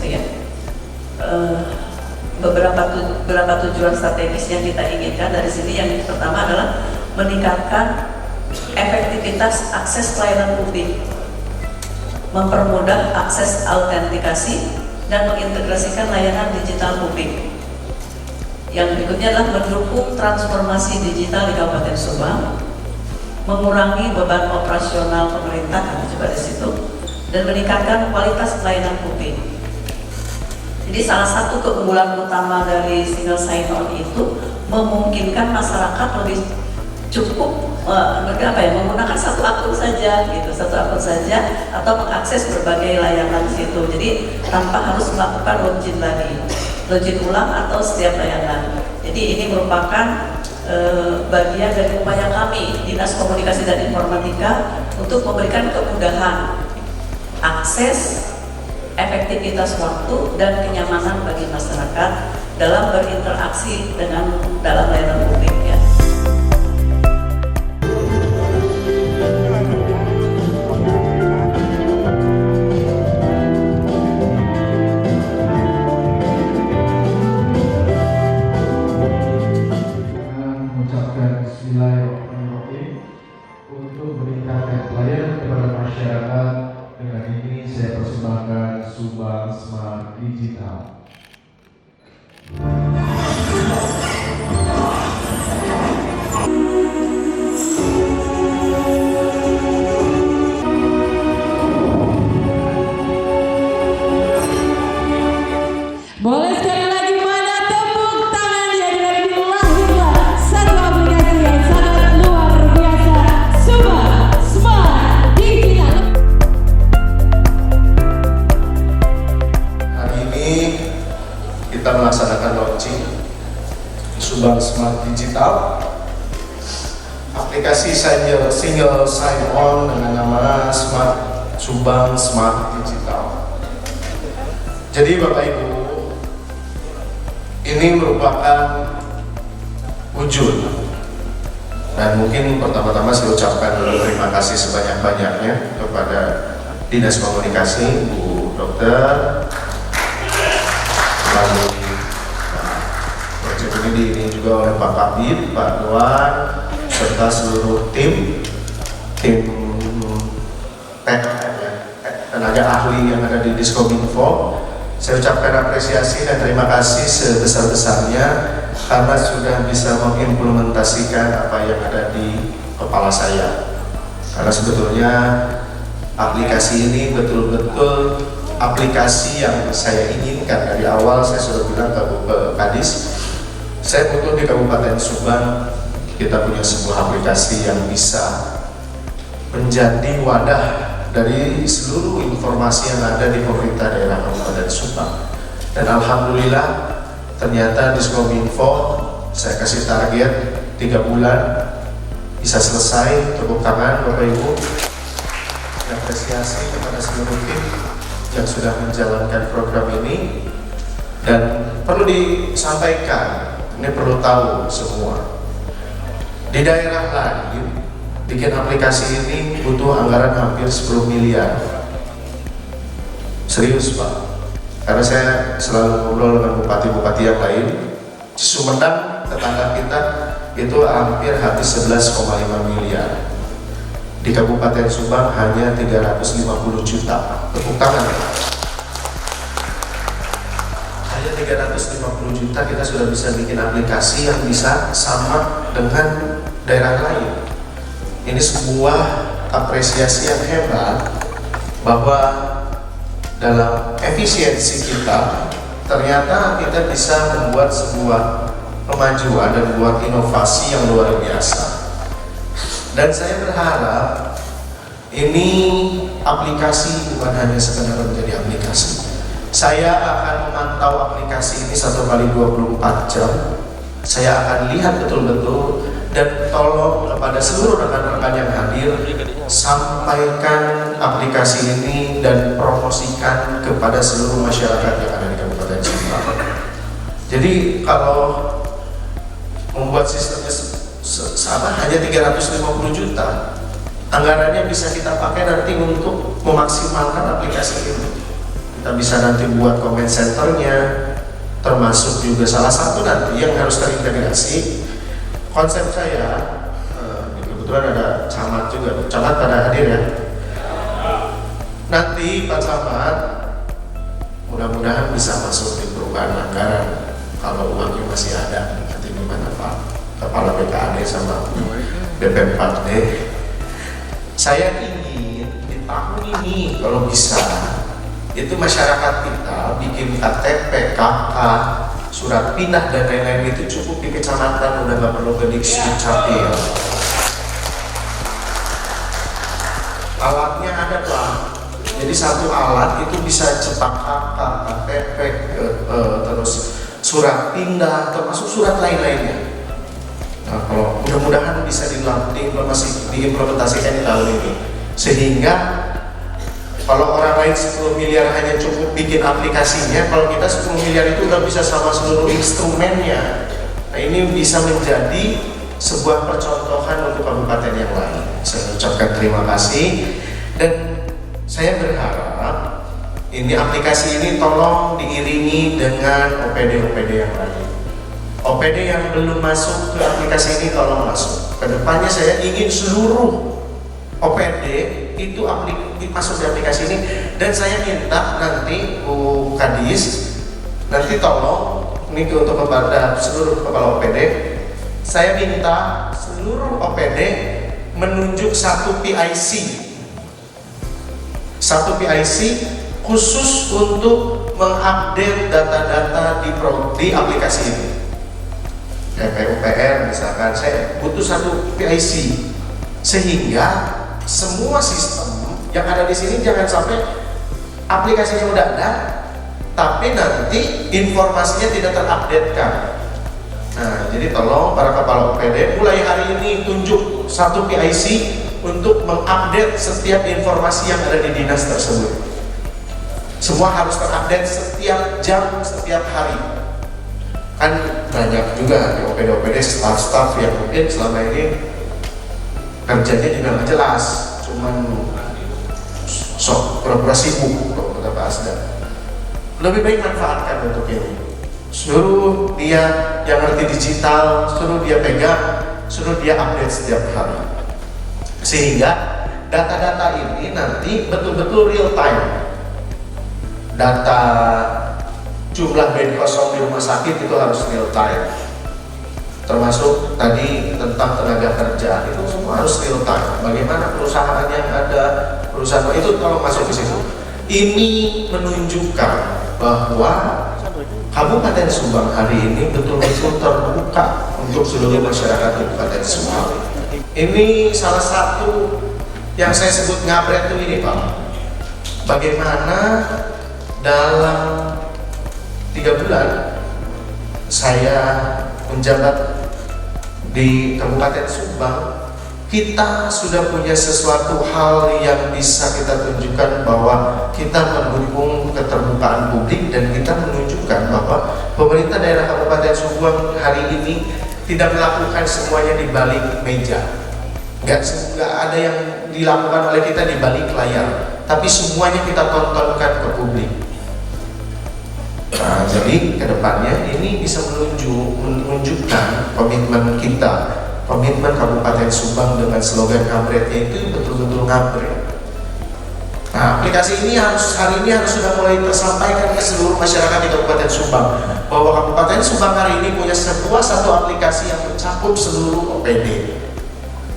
gitu ya. Beberapa tujuan strategis yang kita inginkan dari sini. Yang pertama adalah meningkatkan efektivitas akses pelayanan publik, mempermudah akses autentikasi dan mengintegrasikan layanan digital publik. Yang berikutnya adalah mendukung transformasi digital di Kabupaten Subang, mengurangi beban operasional pemerintah, kami coba di situ, dan meningkatkan kualitas pelayanan publik. Jadi salah satu keunggulan utama dari single sign-on itu memungkinkan masyarakat lebih cukup menggunakan satu akun saja, gitu, atau mengakses berbagai layanan di situ. Jadi tanpa harus melakukan login lagi, login ulang atau setiap layanan. Jadi ini merupakan bagian dari upaya kami Dinas Komunikasi dan Informatika untuk memberikan kemudahan akses, efektivitas waktu dan kenyamanan bagi masyarakat dalam berinteraksi dalam layanan publik ya. Untuk meningkatkan pelayanan kepada masyarakat, dengan ini saya persembahkan Subang Smart Digital. Boleh sekali lagi mana tepuk tangan yang dilahirkan satu aplikasi yang sangat luar biasa, Subang Smart Digital. Hari ini kita melaksanakan launching Subang Smart Digital, aplikasi single sign-on dengan nama Subang Smart Digital. Jadi Bapak Ibu, ini merupakan wujud, dan mungkin pertama-tama saya ucapkan dulu terima kasih sebanyak-banyaknya kepada Dinas Komunikasi, Bu Dokter, lalu proyek ini diiringi juga oleh Pak Kabid, Pak Luan, serta seluruh tim tenaga ahli yang ada di Diskominfo. Saya ucapkan apresiasi dan terima kasih sebesar-besarnya karena sudah bisa mengimplementasikan apa yang ada di kepala saya. Karena sebetulnya aplikasi ini betul-betul aplikasi yang saya inginkan dari awal. Saya sudah bilang ke Kadis, saya butuh di Kabupaten Subang kita punya sebuah aplikasi yang bisa menjadi wadah dari seluruh informasi yang ada di pemerintah daerah Kabupaten Subang. Dan alhamdulillah ternyata Diskominfo saya kasih target 3 bulan bisa selesai. Tepuk tangan Bapak Ibu. Apresiasi kepada seluruh tim yang sudah menjalankan program ini. Dan perlu disampaikan, ini perlu tahu semua, di daerah lain bikin aplikasi ini butuh anggaran hampir 10 miliar. Serius Pak, karena saya selalu ngobrol dengan bupati-bupati yang lain. Sumedang tetangga kita itu hampir habis 11,5 miliar. Di Kabupaten Subang hanya 350 juta. Tepuk tangan. Hanya 350 juta kita sudah bisa bikin aplikasi yang bisa sama dengan daerah lain. Ini sebuah apresiasi yang hebat bahwa dalam efisiensi kita ternyata kita bisa membuat sebuah kemajuan dan membuat inovasi yang luar biasa. Dan saya berharap ini aplikasi bukan hanya sekedar menjadi aplikasi. Saya akan memantau aplikasi ini 1 kali 24 jam. Saya akan lihat betul-betul dan tolong kepada seluruh rekan-rekan yang hadir, sampaikan aplikasi ini dan promosikan kepada seluruh masyarakat yang ada di Kabupaten Subang. Jadi kalau membuat sistemnya sama hanya 350 juta, anggarannya bisa kita pakai nanti untuk memaksimalkan aplikasi ini. kita bisa nanti buat comment centernya, termasuk juga salah satu nanti yang harus terintegrasi. Konsep saya, kebetulan ada camat juga, camat pada hadir ya. Nanti Pak Camat mudah-mudahan bisa masuk di perubahan anggaran kalau uangnya masih ada. Nanti gimana Pak Kepala BKAD sama BP4D. Saya ingin di tahun ini kalau bisa itu masyarakat kita bikin KTP, KK, surat pindah dan lain-lain itu cukup di kecamatan, udah nggak perlu ke Dukcapil. Alatnya ada Pak. Jadi satu alat itu bisa cetak KK, KTP, terus surat pindah, termasuk surat lain-lainnya. Nah, kalau mudah-mudahan bisa diimplementasikan di tahun ini, sehingga kalau orang lain 10 miliar hanya cukup bikin aplikasinya, kalau kita 10 miliar itu udah bisa sama seluruh instrumennya. Nah, ini bisa menjadi sebuah percontohan untuk kabupaten yang lain. Saya ucapkan terima kasih dan saya berharap ini aplikasi ini tolong diiringi dengan OPD-OPD yang lain. OPD yang belum masuk ke aplikasi ini tolong masuk. Kedepannya saya ingin seluruh OPD itu masuk di aplikasi ini, dan saya minta nanti Bu Kadis nanti tolong ini untuk kepada seluruh kepala OPD, saya minta seluruh OPD menunjuk satu PIC khusus untuk mengupdate data-data di aplikasi ini. PUPR misalkan, saya butuh satu PIC sehingga semua sistem yang ada di sini jangan sampai aplikasinya udah ada tapi nanti informasinya tidak terupdatekan. Nah, jadi tolong para kepala OPD mulai hari ini tunjuk satu PIC untuk mengupdate setiap informasi yang ada di dinas tersebut. Semua harus terupdate setiap jam, setiap hari. Kan banyak juga di OPD-OPD staff-staff yang mungkin selama ini kerjanya juga nggak jelas, cuman sok pura-pura sibuk kalau kata Pak Asda. Lebih baik manfaatkan untuk ini. Suruh dia yang ngerti digital, suruh dia pegang, suruh dia update setiap hari. Sehingga data-data ini nanti betul-betul real time. Data jumlah bed kosong di rumah sakit itu harus real time. Termasuk tadi tentang tenaga kerja itu semua harus real time. Bagaimana perusahaan yang ada, perusahaan itu kalau masuk ke situ. Ini menunjukkan bahwa Kabupaten Subang hari ini betul-betul terbuka untuk seluruh masyarakat Kabupaten Subang. Ini salah satu yang saya sebut ngabret itu ini Pak. Bagaimana dalam 3 bulan saya menjabat di Kabupaten Subang, kita sudah punya sesuatu hal yang bisa kita tunjukkan bahwa kita mendukung keterbukaan publik dan kita menunjukkan bahwa pemerintah daerah Kabupaten Subang hari ini tidak melakukan semuanya di balik meja. Nggak ada yang dilakukan oleh kita di balik layar, tapi semuanya kita tontonkan ke publik. Nah, jadi kedepannya ini bisa menunjukkan komitmen kita, komitmen Kabupaten Subang dengan slogan ngabretnya itu betul-betul ngabret. Nah, aplikasi ini hari ini harus sudah mulai tersampaikan ke seluruh masyarakat di Kabupaten Subang bahwa Kabupaten Subang hari ini punya satu aplikasi yang mencakup seluruh OPD.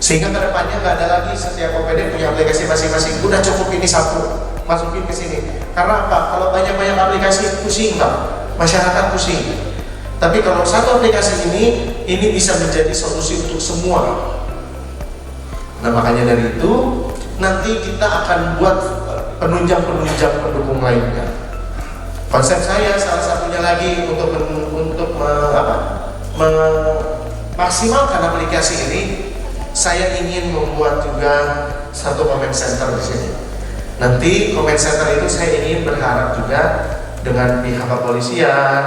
Sehingga kedepannya nggak ada lagi setiap OPD punya aplikasi masing-masing. Udah cukup ini satu, masukin ke sini. Karena apa? Kalau banyak-banyak aplikasi pusing Pak, masyarakat pusing. Tapi kalau satu aplikasi ini bisa menjadi solusi untuk semua. Nah, makanya dari itu nanti kita akan buat penunjang pendukung lainnya. Konsep saya salah satunya lagi untuk memaksimalkan aplikasi ini, saya ingin membuat juga satu comment center di sini. Nanti comment center itu saya ingin berharap juga dengan pihak kepolisian,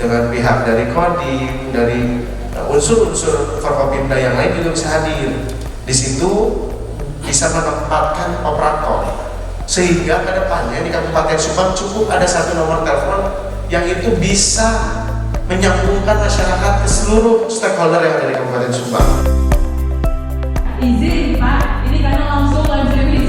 dengan pihak dari Kodim, dari unsur-unsur Forkopimda yang lain juga bisa hadir. Di situ bisa menempatkan operator sehingga kedepannya di Kabupaten Subang cukup ada satu nomor telepon yang itu bisa menyambungkan masyarakat ke seluruh stakeholder yang ada di Kabupaten Subang. Izin Pak, ini karena langsung live streaming